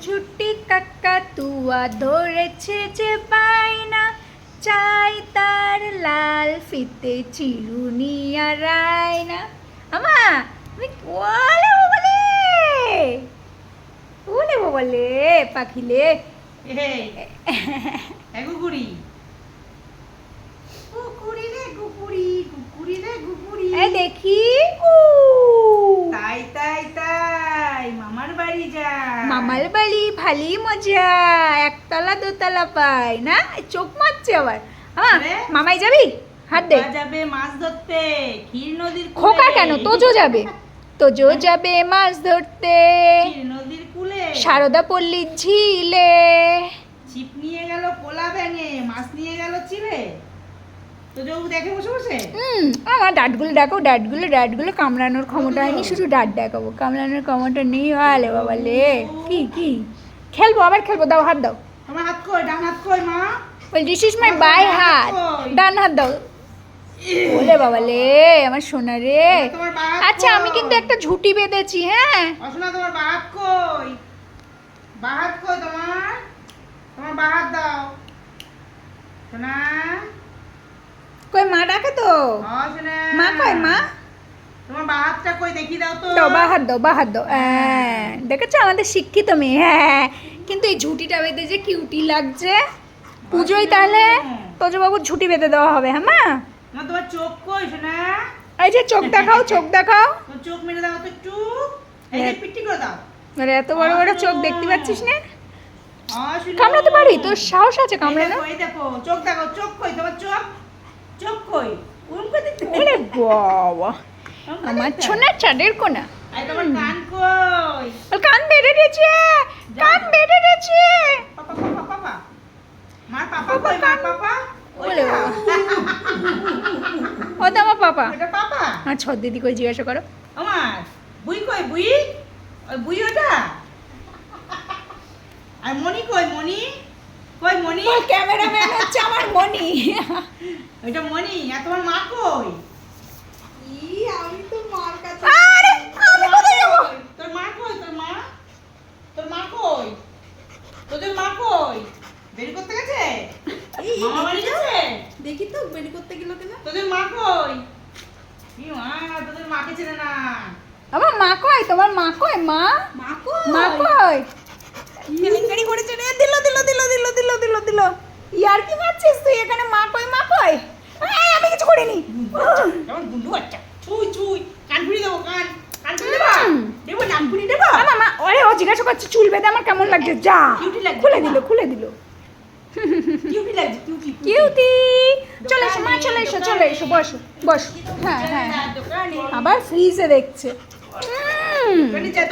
ঝুটি কাকাতুয়া ধরেছে যে বায়না, চাই তার লাল ফিতে চিরুনি আর আয়না। আমা তুমি ওলে বলে ওলে বলে পাখিলে গুগুড়ি কুকুরি রে গুগুড়ি, কুকুরি রে গুগুড়ি। দেখি তাই তাই তাই মামার বাড়ি যা। মামার বাড়ি ভালোই মজা, একতলা দোতলা পাই না। চোখ মারছে আবার। মামাই যাবি? হাত দে। যাবে মাছ ধরতে ক্ষীর নদীর কূলে। খোকা কেন? তোজো যাবে, তোজো যাবে মাছ ধরতে ক্ষীর নদীর কূলে। সারদা পল্লীর ঝিলে। ছিপ নিয়ে গেল পোলা ব্যাঙে, মাছ নিয়ে গেল চিলে। তো যোগ দেখে বসে বসে। আমার ডাটগুলো ডাকো, ডাটগুলো কামড়ানোর ক্ষমতা হয়নি, শুধু ডাট দেখাবো, কামড়ানোর ক্ষমতা নেই। আলে বাবা লে, কি খেলবো, আবার খেলবো। দাও, হাত দাও। আমার হাত কই? ডান হাত কই মা? বল দিস ইজ মাই বাই হাত। ডান হাত দাও। ওলে বাবা লে, আমার সোনা রে। আচ্ছা, আমি কিন্তু একটা ঝুটি বেঁধেছি। হ্যাঁ অসনা, তোমার বা হাত কই? বা হাত কই তোমার? তোমার বা হাত দাও সোনা। কই মা ডাকে তো। সোনা মা কই? মা তোমার বা হাতটা কই দেখি দাও তো। দাও, বা হাত দাও। দেখেছো আমাদের শিক্ষিত মেয়ে। হ্যাঁ, কিন্তু এই ঝুটিটা বেঁধে যে কিউটি লাগছে। পুজোয় তাহলে তোজবাবুর ঝুটি বেঁধে দেওয়া হবে। হ্যাঁ মা। মা তোমার চোখ কই সোনা? এই যে চোখ দেখাও, চোখ দেখাও। তোর চোখ মেরে দাও তো একটু। এই যে পিট্টি করে দাও। আরে এত বড় বড় চোখ দেখতে পাচ্ছিস না? কামড়াতে পারি? তোর সাহস আছে কামড়ানো? এই দেখো চোখ দেখো, চোখ কই তোমার? চোখ কই? উম করে দেখতে। ওরে বাবা, আমার সোনা চাঁদের কোনা। আই তোমার কান কই? কান বেড়ে গেছে, কান বেড়ে গেছে। পাপা পাপা পাপা। মার পাপা কই? মার পাপা। ওলে বাবা, ও তো আমার পাপা। এটা পাপা। আর ছ দিদি কই জিজ্ঞাসা করো। আমার বুই কই? বুই ওই বুই ওটা। আর মনি কই? মনি কই? মনি ওই ক্যামেরাম্যান হচ্ছে আমার মনি। ওইটা মনি। আর তোমার মা কই? আমি তো মার কাছে। আরে আমি কোথায় যাব? তোর মা কই? তোর মা কই? তোদের মা কই? বেরি করতে গেছে? মামা বাড়ি গেছে? দেখি তো বেরি করতে গেল কেন। তোদের মা কই? কি মা, তোদের মাকে চেনে না। আমার মা কই? তোমার মা কই? মা মা কই? কেলেঙ্কারি করেছে রে। দিল। ইয়ার কি মারছিস তুই এখানে? মা কই? আমি কিছু করিনি। কেমন গুন্ডু বাচ্চা। ছুই কান ফুড়ি দেবো। কান ফুড়ি দেবো। দেবো নাম ফুড়ি দেবো। মা ওরে, ও জিজ্ঞাসা করছে চুল বেঁধে আমার কেমন লাগছে। যা, খুলে দিল। কিউটি লাগছে, কিউটি। চলে এসো, বসো। হ্যাঁ, দোকানে আবার ফ্রিজে দেখছে। দোকানে যা।